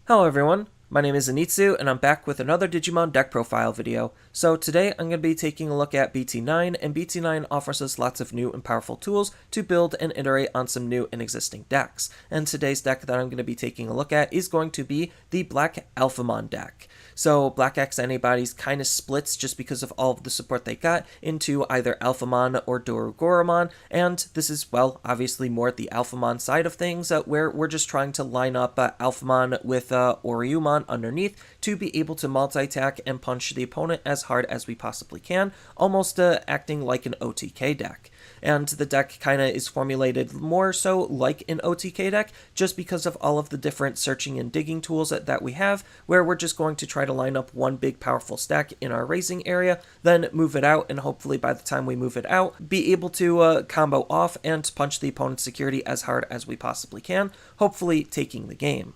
Hello everyone, my name is Anitsu and I'm back with another Digimon deck profile video. So today I'm going to be taking a look at BT9, and BT9 offers us lots of new and powerful tools to build and iterate on some new and existing decks. And today's deck that I'm going to be taking a look at is going to be the Black Alphamon deck. So Black X-Antibodies kind of splits just because of all of the support they got into either Alphamon or Dorugamon, and this is, well, obviously more at the Alphamon side of things, where we're just trying to line up Alphamon with Ouryumon underneath to be able to multi-attack and punch the opponent as hard as we possibly can, almost acting like an OTK deck. And the deck kind of is formulated more so like an OTK deck just because of all of the different searching and digging tools that we have, where we're just going to try to line up one big powerful stack in our raising area, then move it out, and hopefully by the time we move it out, be able to combo off and punch the opponent's security as hard as we possibly can, hopefully taking the game.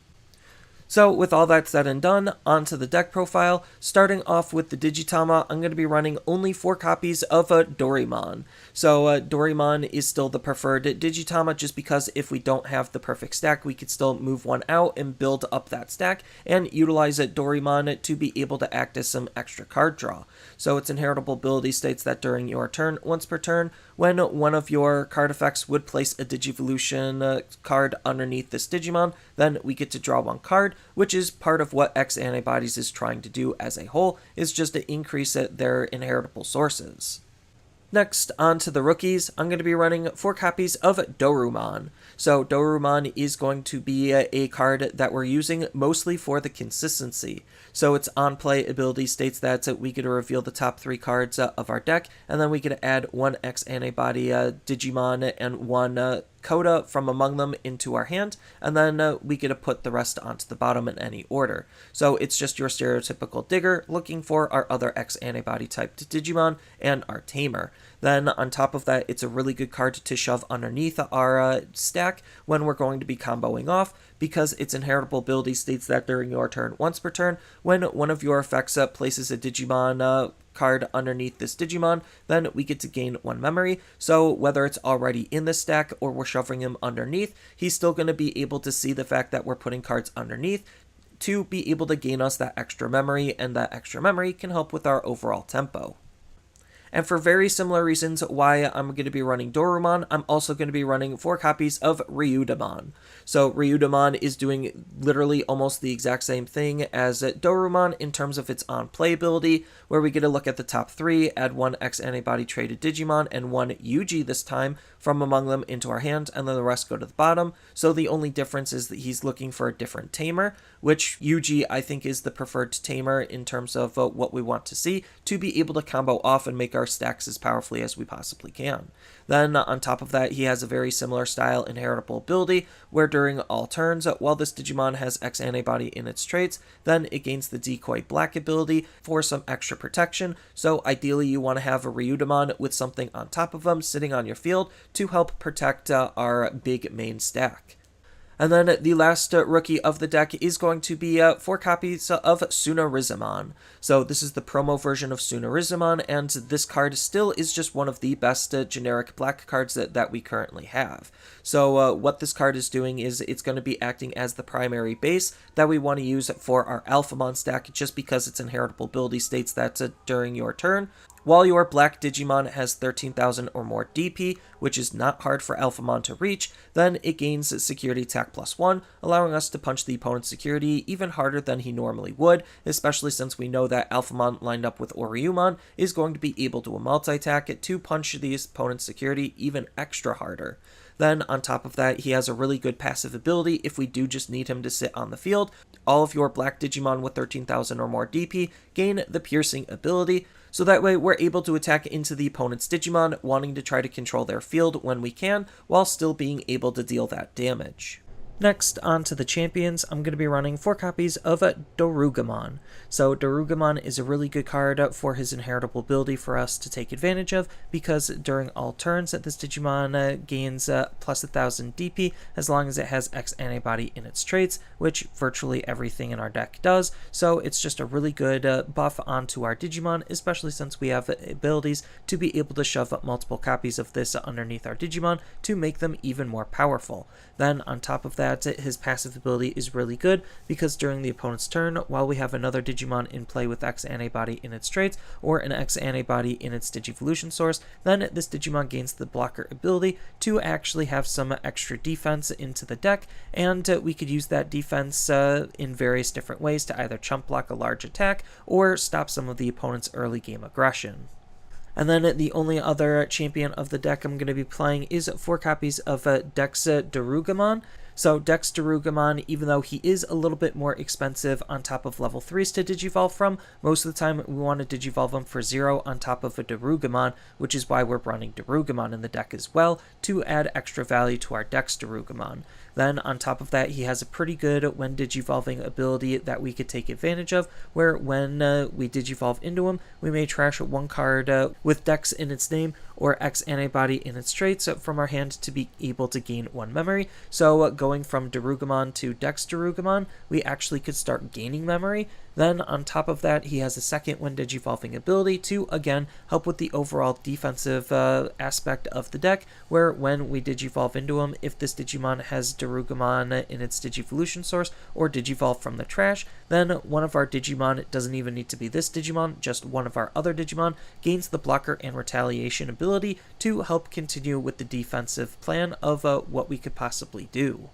So with all that said and done, onto the deck profile. Starting off with the Digitama, I'm going to be running only 4 copies of Dorimon. So Dorimon is still the preferred Digitama just because if we don't have the perfect stack, we could still move one out and build up that stack and utilize Dorimon to be able to act as some extra card draw. So its inheritable ability states that during your turn, once per turn, when one of your card effects would place a Digivolution card underneath this Digimon, then we get to draw one card, which is part of what X-Antibodies is trying to do as a whole, is just to increase their inheritable sources. Next, on to the rookies, I'm going to be running 4 copies of Dorumon. So Dorumon is going to be a card that we're using mostly for the consistency. So its on-play ability states that we get to reveal the top 3 cards of our deck, and then we get to add 1 X-Antibody Digimon and 1 Kota from among them into our hand, and then we get to put the rest onto the bottom in any order. So it's just your stereotypical digger looking for our other X-Antibody typed Digimon and our Tamer. Then on top of that, it's a really good card to shove underneath our stack when we're going to be comboing off, because its inheritable ability states that during your turn, once per turn, when one of your effects places a Digimon card underneath this Digimon, then we get to gain 1 memory. So whether it's already in the stack or we're shoving him underneath, he's still going to be able to see the fact that we're putting cards underneath to be able to gain us that extra memory, and that extra memory can help with our overall tempo. And for very similar reasons why I'm going to be running Dorumon, I'm also going to be running 4 copies of Ryudamon. So Ryudamon is doing literally almost the exact same thing as Dorumon in terms of its on-play ability, where we get to look at the top 3, add 1 X-Antibody traded Digimon and 1 Yuji this time from among them into our hand, and then the rest go to the bottom. So the only difference is that he's looking for a different Tamer, which Yuji I think is the preferred Tamer in terms of what we want to see to be able to combo off and make our stacks as powerfully as we possibly can. Then on top of that, he has a very similar style inheritable ability, where during all turns, while this Digimon has X-Antibody in its traits, then it gains the Decoy Black ability for some extra protection. So ideally you want to have a Ryudamon with something on top of them sitting on your field to help protect our big main stack. And then the last rookie of the deck is going to be 4 copies of Sunnarismon. So this is the promo version of Sunnarismon, and this card still is just one of the best generic black cards that we currently have. So what this card is doing is it's going to be acting as the primary base that we want to use for our Alphamon stack, just because its inheritable ability states that during your turn, while your black Digimon has 13,000 or more DP, which is not hard for Alphamon to reach, then it gains security attack +1, allowing us to punch the opponent's security even harder than he normally would, especially since we know that Alphamon lined up with Ouryumon is going to be able to multi-attack it to punch the opponent's security even extra harder. Then on top of that, he has a really good passive ability if we do just need him to sit on the field. All of your black Digimon with 13,000 or more DP gain the piercing ability, so that way we're able to attack into the opponent's Digimon, wanting to try to control their field when we can, while still being able to deal that damage. Next, on to the champions, I'm going to be running 4 copies of Dorugamon. So Dorugamon is a really good card for his inheritable ability for us to take advantage of, because during all turns this Digimon gains plus 1000 DP as long as it has X-Antibody in its traits, which virtually everything in our deck does. So it's just a really good buff onto our Digimon, especially since we have abilities to be able to shove up multiple copies of this underneath our Digimon to make them even more powerful. Then on top of that, that his passive ability is really good, because during the opponent's turn, while we have another Digimon in play with X-Antibody in its traits, or an X-Antibody in its Digivolution source, then this Digimon gains the blocker ability to actually have some extra defense into the deck, and we could use that defense in various different ways to either chump block a large attack, or stop some of the opponent's early game aggression. And then the only other champion of the deck I'm going to be playing is 4 copies of DexDorugamon. So DexDorugamon, even though he is a little bit more expensive on top of level 3s to digivolve from, most of the time we want to digivolve him for 0 on top of a Dorugamon, which is why we're running Dorugamon in the deck as well, to add extra value to our DexDorugamon. Then on top of that, he has a pretty good when digivolving ability that we could take advantage of, where when we digivolve into him, we may trash 1 card with Dex in its name or X-Antibody in its traits from our hand to be able to gain 1 memory. So going from Dorugamon to DexDorugamon, we actually could start gaining memory. Then on top of that, he has a second when digivolving ability to, again, help with the overall defensive aspect of the deck, where when we digivolve into him, if this Digimon has Dorugamon in its Digivolution source or digivolve from the trash, then one of our Digimon, it doesn't even need to be this Digimon, just one of our other Digimon, gains the blocker and retaliation ability to help continue with the defensive plan of what we could possibly do.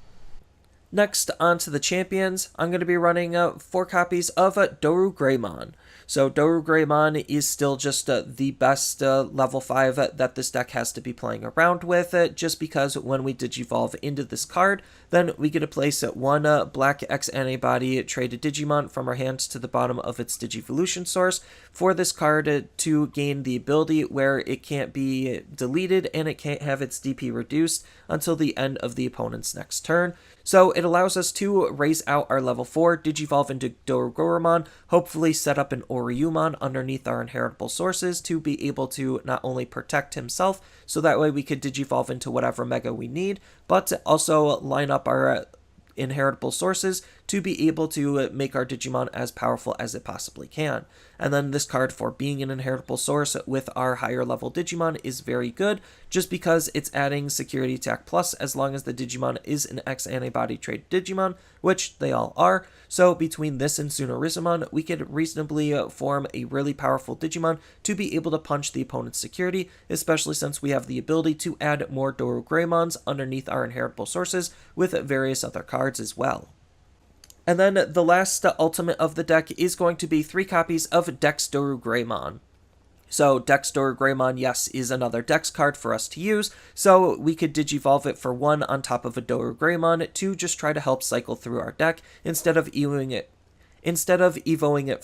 Next, on to the champions, I'm going to be running 4 copies of DoruGreymon. So DoruGreymon is still just the best level 5 that this deck has to be playing around with, just because when we digivolve into this card, then we get to place 1 black X-Antibody traded Digimon from our hands to the bottom of its Digivolution source for this card to gain the ability where it can't be deleted and it can't have its DP reduced until the end of the opponent's next turn. So it allows us to raise out our level 4, digivolve into Dorumon, hopefully set up an Ouryumon underneath our inheritable sources to be able to not only protect himself, so that way we could digivolve into whatever mega we need, but also line up our inheritable sources to be able to make our Digimon as powerful as it possibly can. And then this card, for being an inheritable source with our higher level Digimon, is very good, just because it's adding security attack plus as long as the Digimon is an X-Antibody traded Digimon, which they all are. So between this and Sunarizamon, we could reasonably form a really powerful Digimon to be able to punch the opponent's security, especially since we have the ability to add more DoruGreymons underneath our inheritable sources with various other cards as well. And then the last ultimate of the deck is going to be 3 copies of DexDoruGreymon. So DexDoruGreymon, yes, is another Dex card for us to use, so we could digivolve it for 1 on top of a Dorugreymon to just try to help cycle through our deck instead of evoing it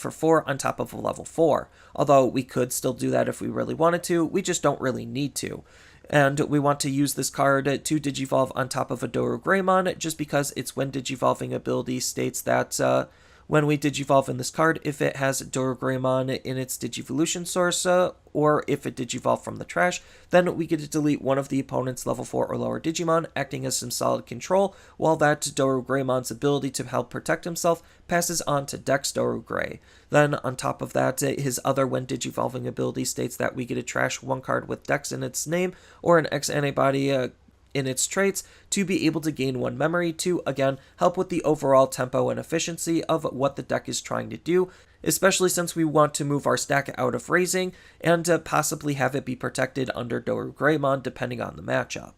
for 4 on top of a level 4. Although we could still do that if we really wanted to, we just don't really need to. And we want to use this card to digivolve on top of a Dorugreymon just because its when digivolving ability states that when we digivolve in this card, if it has Dorugreymon in its Digivolution source, or if it digivolved from the trash, then we get to delete one of the opponent's level 4 or lower Digimon, acting as some solid control, while that Dorugremon's ability to help protect himself passes on to DexDoruGrey. Then, on top of that, his other when digivolving ability states that we get to trash 1 card with Dex in its name, or an X-Antibody in its traits to be able to gain 1 memory to, again, help with the overall tempo and efficiency of what the deck is trying to do, especially since we want to move our stack out of raising and possibly have it be protected under Dorugreymon depending on the matchup.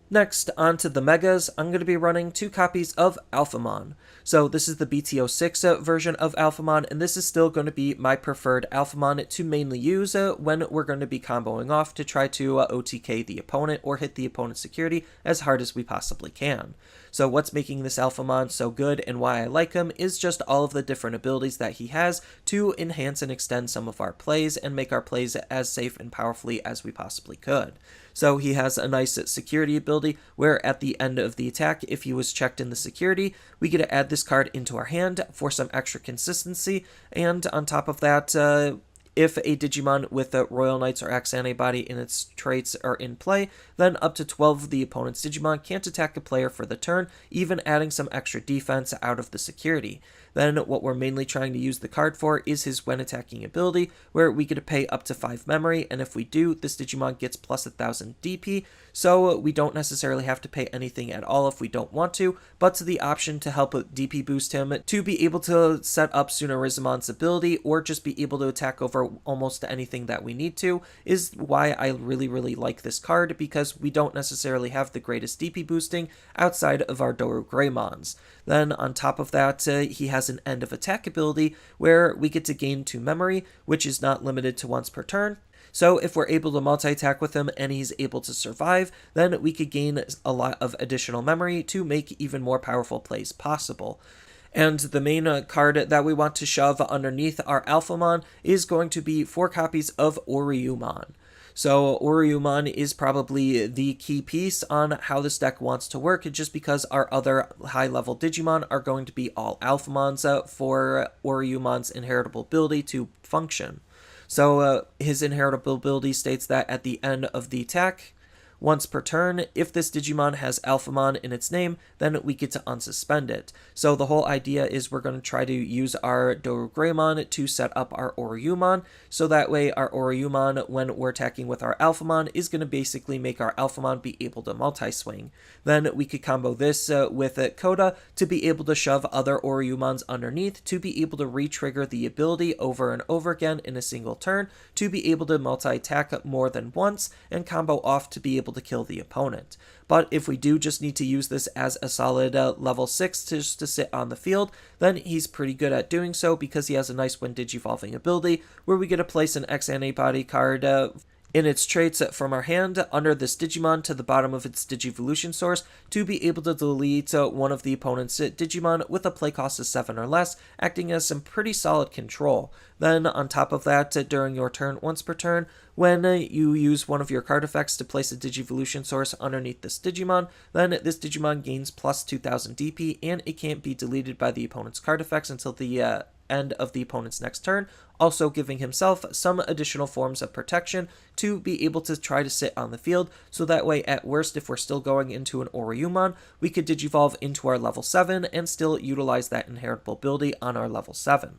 Next, on to the Megas, I'm going to be running 2 copies of Alphamon. So this is the BT06 version of Alphamon, and this is still going to be my preferred Alphamon to mainly use when we're going to be comboing off to try to OTK the opponent or hit the opponent's security as hard as we possibly can. So what's making this Alphamon so good and why I like him is just all of the different abilities that he has to enhance and extend some of our plays and make our plays as safe and powerfully as we possibly could. So he has a nice security ability where at the end of the attack, if he was checked in the security, we get to add this card into our hand for some extra consistency, and on top of that, if a Digimon with a Royal Knights or X-Antibody in its traits are in play, then up to 12 of the opponent's Digimon can't attack a player for the turn, even adding some extra defense out of the security. Then what we're mainly trying to use the card for is his when attacking ability, where we get to pay up to 5 memory, and if we do, this Digimon gets plus 1000 DP, so we don't necessarily have to pay anything at all if we don't want to, but to the option to help DP boost him to be able to set up Sunarizamon's ability, or just be able to attack over almost anything that we need to, is why I really like this card, because we don't necessarily have the greatest DP boosting outside of our DoruGreymons. Then on top of that, he has an end of attack ability where we get to gain 2 memory, which is not limited to once per turn. So if we're able to multi-attack with him and he's able to survive, then we could gain a lot of additional memory to make even more powerful plays possible. And the main card that we want to shove underneath our Alphamon is going to be 4 copies of Ouryumon. So Ouryumon is probably the key piece on how this deck wants to work, just because our other high-level Digimon are going to be all Alphamons for Ouryumon's inheritable ability to function. So his inheritable ability states that at the end of the attack, once per turn, if this Digimon has Alphamon in its name, then we get to unsuspend it. So the whole idea is we're going to try to use our DoruGreymon to set up our Ouryumon, so that way our Ouryumon, when we're attacking with our Alphamon, is going to basically make our Alphamon be able to multi-swing. Then we could combo this with Kota to be able to shove other Ouryumons underneath to be able to re-trigger the ability over and over again in a single turn, to be able to multi-attack more than once, and combo off to be able to kill the opponent. But if we do just need to use this as a solid level 6 just to sit on the field, then he's pretty good at doing so, because he has a nice when digivolving ability where we get to place an X-Antibody card in its traits from our hand under this Digimon to the bottom of its Digivolution source to be able to delete one of the opponent's Digimon with a play cost of 7 or less, acting as some pretty solid control. Then on top of that, during your turn once per turn, when you use one of your card effects to place a Digivolution source underneath this Digimon, then this Digimon gains plus 2000 DP, and it can't be deleted by the opponent's card effects until the end of the opponent's next turn, also giving himself some additional forms of protection to be able to try to sit on the field, so that way at worst, if we're still going into an Ouryumon, we could digivolve into our level 7 and still utilize that inheritable ability on our level 7.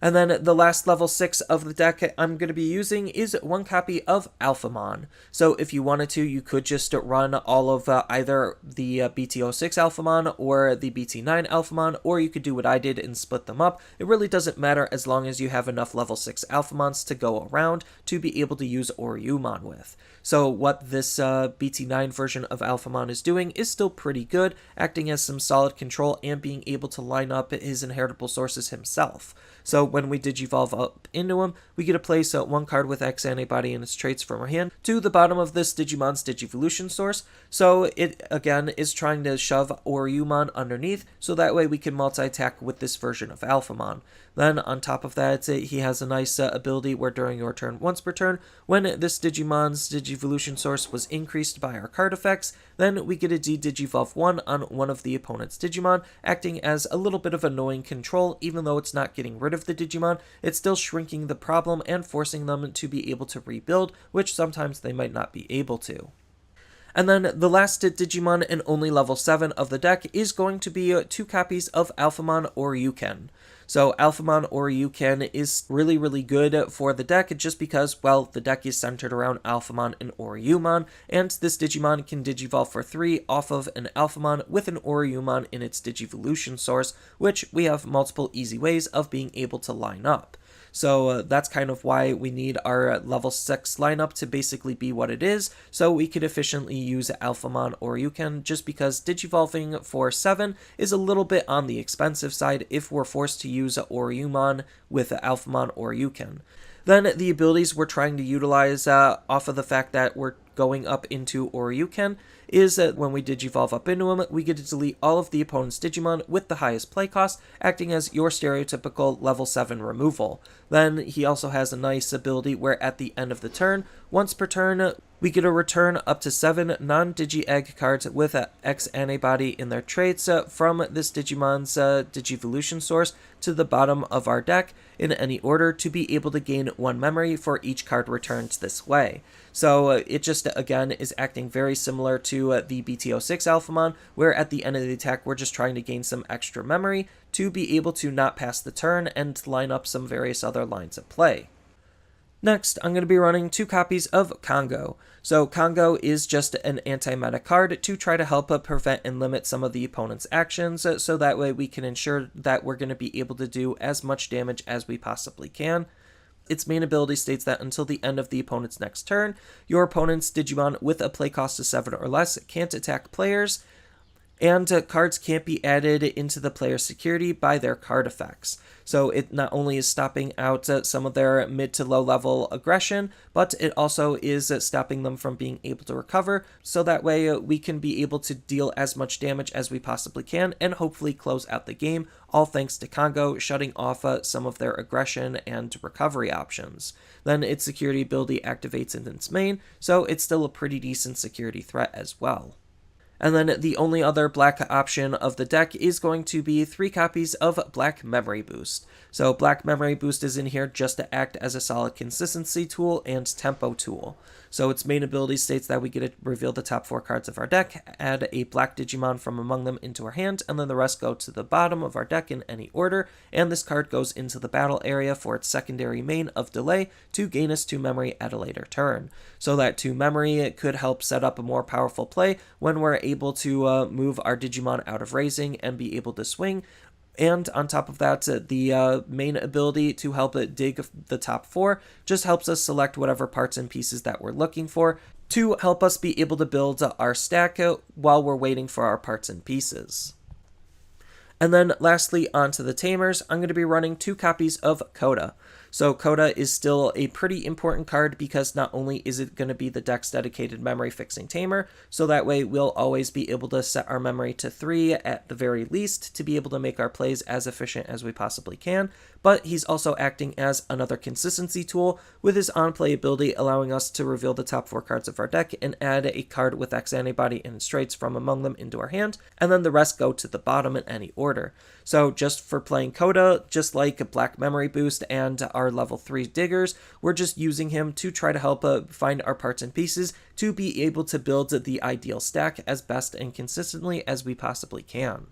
And then the last level 6 of the deck I'm going to be using is 1 copy of Alphamon. So if you wanted to, you could just run all of either the BT06 Alphamon or the BT9 Alphamon, or you could do what I did and split them up. It really doesn't matter as long as you have enough level 6 Alphamons to go around to be able to use Ouryumon with. So what this BT9 version of Alphamon is doing is still pretty good, acting as some solid control and being able to line up his inheritable sources himself. So when we digivolve up into him, we get to place 1 card with X-Antibody and its traits from our hand to the bottom of this Digimon's Digivolution source. So it, again, is trying to shove Ouryumon underneath, so that way we can multi-attack with this version of Alphamon. Then on top of that, he has a nice ability where during your turn once per turn, when this Digimon's Digivolution source was increased by our card effects, then we get a de-digivolve 1 on one of the opponent's Digimon, acting as a little bit of annoying control. Even though it's not getting rid of the Digimon, it's still shrinking the problem and forcing them to be able to rebuild, which sometimes they might not be able to. And then the last Digimon and only level 7 of the deck is going to be 2 copies of Alphamon Ouryuken. So Alphamon Ouryuken is really good for the deck, just because, well, the deck is centered around Alphamon and Ouryumon, and this Digimon can digivolve for 3 off of an Alphamon with an Ouryumon in its Digivolution source, which we have multiple easy ways of being able to line up. So that's kind of why we need our level 6 lineup to basically be what it is, so we could efficiently use Alphamon Ouryuken, just because digivolving for 7 is a little bit on the expensive side if we're forced to use Ouryumon with Alphamon Ouryuken. Then the abilities we're trying to utilize off of the fact that we're going up into Ouryuken is that when we Digivolve up into him, we get to delete all of the opponent's Digimon with the highest play cost, acting as your stereotypical level 7 removal. Then he also has a nice ability where at the end of the turn, once per turn, we get to return up to 7 non-Digi-Egg cards with a X-Antibody in their traits from this Digimon's Digivolution source to the bottom of our deck in any order to be able to gain 1 memory for each card returned this way. So it just, again, is acting very similar to the BT06 Alphamon, where at the end of the attack, we're just trying to gain some extra memory to be able to not pass the turn and line up some various other lines of play. Next, I'm going to be running 2 copies of Kongou. So Kongou is just an anti-meta card to try to help prevent and limit some of the opponent's actions, so that way we can ensure that we're going to be able to do as much damage as we possibly can. Its main ability states that until the end of the opponent's next turn, your opponent's Digimon with a play cost of 7 or less can't attack players, and cards can't be added into the player's security by their card effects. So it not only is stopping out some of their mid to low level aggression, but it also is stopping them from being able to recover, so that way we can be able to deal as much damage as we possibly can and hopefully close out the game, all thanks to Kongou shutting off some of their aggression and recovery options. Then its security ability activates in its main, so it's still a pretty decent security threat as well. And then the only other black option of the deck is going to be 3 copies of Black Memory Boost. So Black Memory Boost is in here just to act as a solid consistency tool and tempo tool. So its main ability states that we get to reveal the top 4 cards of our deck, add a black Digimon from among them into our hand, and then the rest go to the bottom of our deck in any order, and this card goes into the battle area for its secondary main of Delay to gain us 2 memory at a later turn. So that 2 memory it could help set up a more powerful play when we're able to move our Digimon out of raising and be able to swing. And on top of that, the main ability to help dig the top 4 just helps us select whatever parts and pieces that we're looking for to help us be able to build our stack while we're waiting for our parts and pieces. And then lastly, onto the Tamers, I'm going to be running 2 copies of Kota. So Kota is still a pretty important card because not only is it going to be the deck's dedicated memory fixing tamer, so that way we'll always be able to set our memory to 3 at the very least to be able to make our plays as efficient as we possibly can, but he's also acting as another consistency tool with his on-play ability allowing us to reveal the top 4 cards of our deck and add a card with X-Antibody and its traits from among them into our hand, and then the rest go to the bottom in any order. So just for playing Kota, just like Black Memory Boost and our level 3 diggers, we're just using him to try to help find our parts and pieces to be able to build the ideal stack as best and consistently as we possibly can.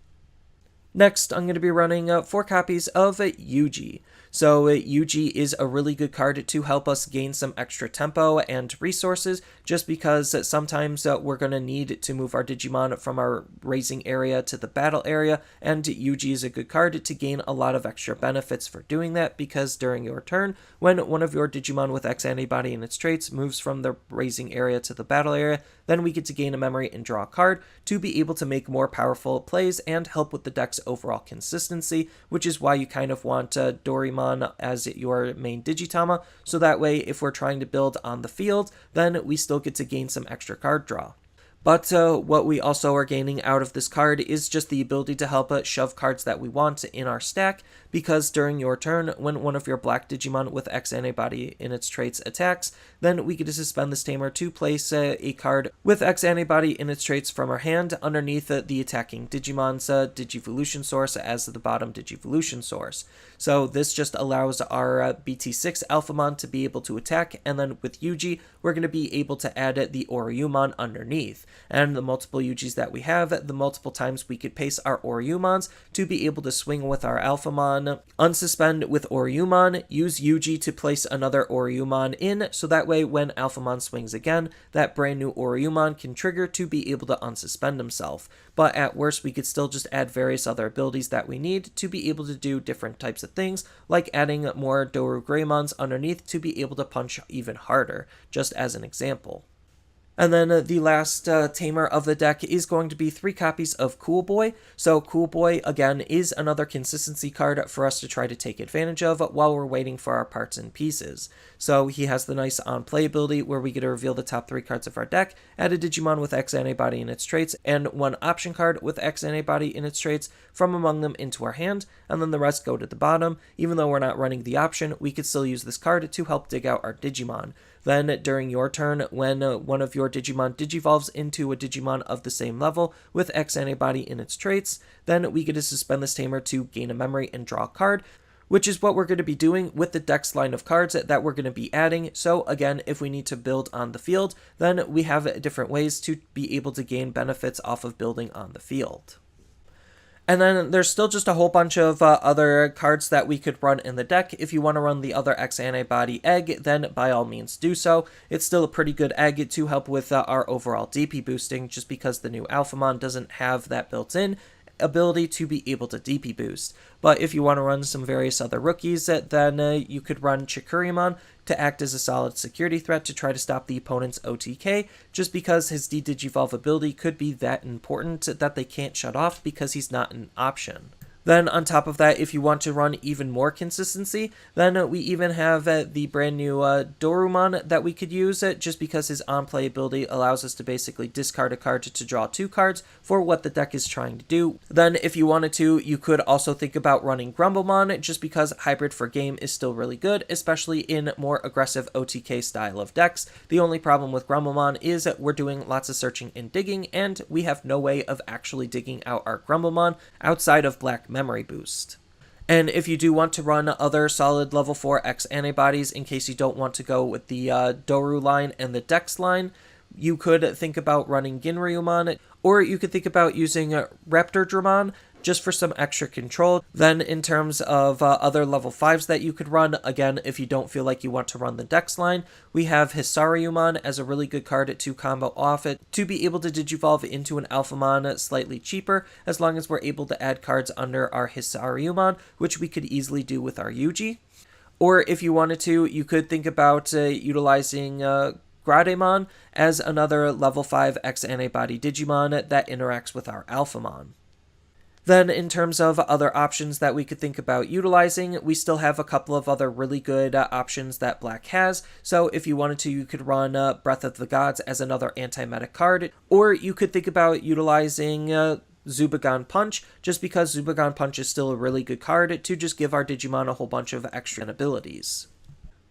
Next, I'm going to be running 4 copies of Yuji. So Yuji is a really good card to help us gain some extra tempo and resources, just because sometimes we're going to need to move our Digimon from our raising area to the battle area, and Yuji is a good card to gain a lot of extra benefits for doing that, because during your turn, when one of your Digimon with X-Antibody and its traits moves from the raising area to the battle area, then we get to gain a memory and draw a card to be able to make more powerful plays and help with the deck's overall consistency, which is why you kind of want Dorimon as your main Digitama, so that way if we're trying to build on the field, then we still get to gain some extra card draw. But what we also are gaining out of this card is just the ability to help shove cards that we want in our stack, because during your turn, when one of your black Digimon with X-Antibody in its traits attacks, then we get to suspend this tamer to place a card with X-Antibody in its traits from our hand underneath the attacking Digimon's Digivolution source as the bottom Digivolution source. So this just allows our BT6 Alphamon to be able to attack, and then with Yuji, we're going to be able to add the Ouryumon underneath. And the multiple Yujis that we have, the multiple times we could pace our Ouryumons to be able to swing with our Alphamon, unsuspend with Ouryumon, use Yuji to place another Ouryumon in, so that way when Alphamon swings again, that brand new Ouryumon can trigger to be able to unsuspend himself. But at worst, we could still just add various other abilities that we need to be able to do different types of things, like adding more DoruGreymons underneath to be able to punch even harder, just as an example. And then the last tamer of the deck is going to be 3 copies of Cool Boy. So Cool Boy, again, is another consistency card for us to try to take advantage of while we're waiting for our parts and pieces. So he has the nice on-play ability where we get to reveal the top 3 cards of our deck, add a Digimon with X-Antibody in its traits, and 1 option card with X-Antibody in its traits from among them into our hand, and then the rest go to the bottom. Even though we're not running the option, we could still use this card to help dig out our Digimon. Then, during your turn, when one of your Digimon digivolves into a Digimon of the same level with X-Antibody in its traits, then we get to suspend this tamer to gain a memory and draw a card, which is what we're going to be doing with the dex line of cards that we're going to be adding. So again, if we need to build on the field, then we have different ways to be able to gain benefits off of building on the field. And then there's still just a whole bunch of other cards that we could run in the deck. If you want to run the other X-Antibody egg, then by all means do so. It's still a pretty good egg to help with our overall DP boosting, just because the new Alphamon doesn't have that built-in ability to be able to DP boost. But if you want to run some various other rookies, then you could run Ouryumon to act as a solid security threat to try to stop the opponent's OTK, just because his D-Digivolve ability could be that important that they can't shut off because he's not an option. Then on top of that, if you want to run even more consistency, then we even have the brand new Dorumon that we could use, just because his on-play ability allows us to basically discard a card to draw 2 cards for what the deck is trying to do. Then if you wanted to, you could also think about running Grumblemon, just because Hybrid for Game is still really good, especially in more aggressive OTK style of decks. The only problem with Grumblemon is that we're doing lots of searching and digging, and we have no way of actually digging out our Grumblemon outside of Black Memory Boost. And if you do want to run other solid level 4 X-Antibodies, in case you don't want to go with the Doru line and the Dex line, you could think about running Ginryumon, or you could think about using Raptordramon just for some extra control. Then in terms of other level 5s that you could run, again, if you don't feel like you want to run the Dex line, we have Hisariyumon as a really good card to combo off it, to be able to digivolve into an Alphamon slightly cheaper, as long as we're able to add cards under our Hisariyumon, which we could easily do with our Yuji. Or if you wanted to, you could think about utilizing Gradamon as another level 5 X-Antibody Digimon that interacts with our Alphamon. Then in terms of other options that we could think about utilizing, we still have a couple of other really good options that Black has. So if you wanted to, you could run Breath of the Gods as another anti-meta card, or you could think about utilizing Zubagon Punch, just because Zubagon Punch is still a really good card to just give our Digimon a whole bunch of extra abilities.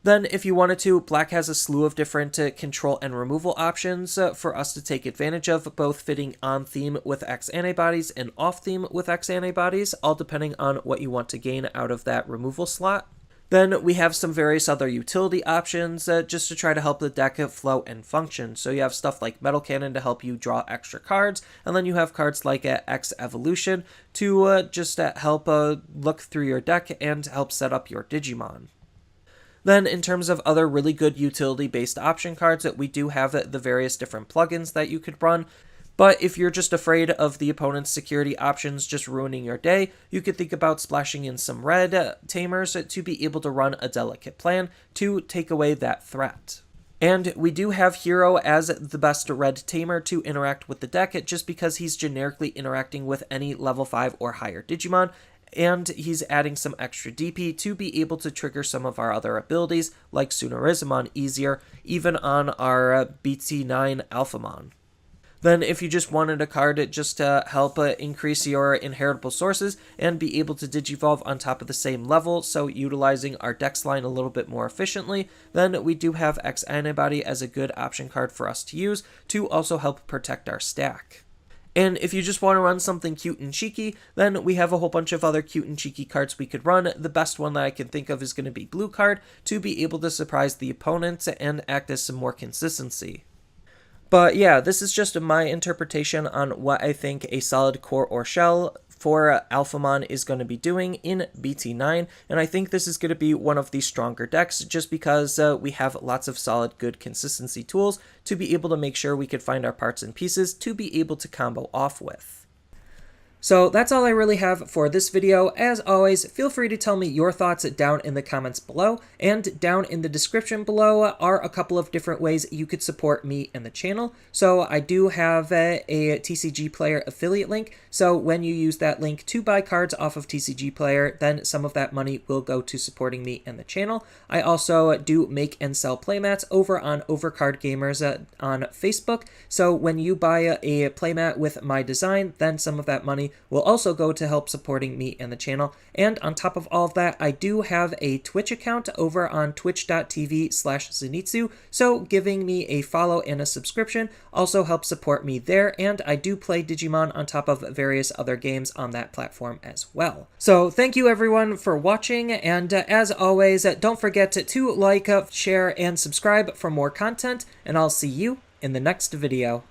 Then, if you wanted to, Black has a slew of different control and removal options for us to take advantage of, both fitting on theme with X-Antibodies and off theme with X-Antibodies, all depending on what you want to gain out of that removal slot. Then we have some various other utility options just to try to help the deck flow and function. So you have stuff like Metal Cannon to help you draw extra cards, and then you have cards like X Evolution to just help look through your deck and help set up your Digimon. Then in terms of other really good utility-based option cards, we do have the various different plugins that you could run. But if you're just afraid of the opponent's security options just ruining your day, you could think about splashing in some red tamers to be able to run a delicate plan to take away that threat. And we do have Hero as the best red tamer to interact with the deck, just because he's generically interacting with any level 5 or higher Digimon, and he's adding some extra DP to be able to trigger some of our other abilities, like Sunarizamon easier, even on our BT9 Alphamon. Then if you just wanted a card just to help increase your inheritable sources and be able to digivolve on top of the same level, so utilizing our Dex line a little bit more efficiently, then we do have X-Antibody as a good option card for us to use to also help protect our stack. And if you just want to run something cute and cheeky, then we have a whole bunch of other cute and cheeky cards we could run. The best one that I can think of is going to be Blue Card, to be able to surprise the opponent and act as some more consistency. But yeah, this is just my interpretation on what I think a solid core or shell for Alphamon is going to be doing in BT9, and I think this is going to be one of the stronger decks, just because we have lots of solid good consistency tools to be able to make sure we could find our parts and pieces to be able to combo off with. So that's all I really have for this video. As always, feel free to tell me your thoughts down in the comments below, and down in the description below are a couple of different ways you could support me and the channel. So I do have a TCG Player affiliate link, so when you use that link to buy cards off of TCG Player, then some of that money will go to supporting me and the channel. I also do make and sell playmats over on Overcard Gamers on Facebook, so when you buy a playmat with my design, then some of that money will also go to help supporting me and the channel. And on top of all of that, I do have a Twitch account over on twitch.tv/Zenitsu, so giving me a follow and a subscription also helps support me there, and I do play Digimon on top of various other games on that platform as well. So thank you everyone for watching, and as always, don't forget to like, share, and subscribe for more content, and I'll see you in the next video.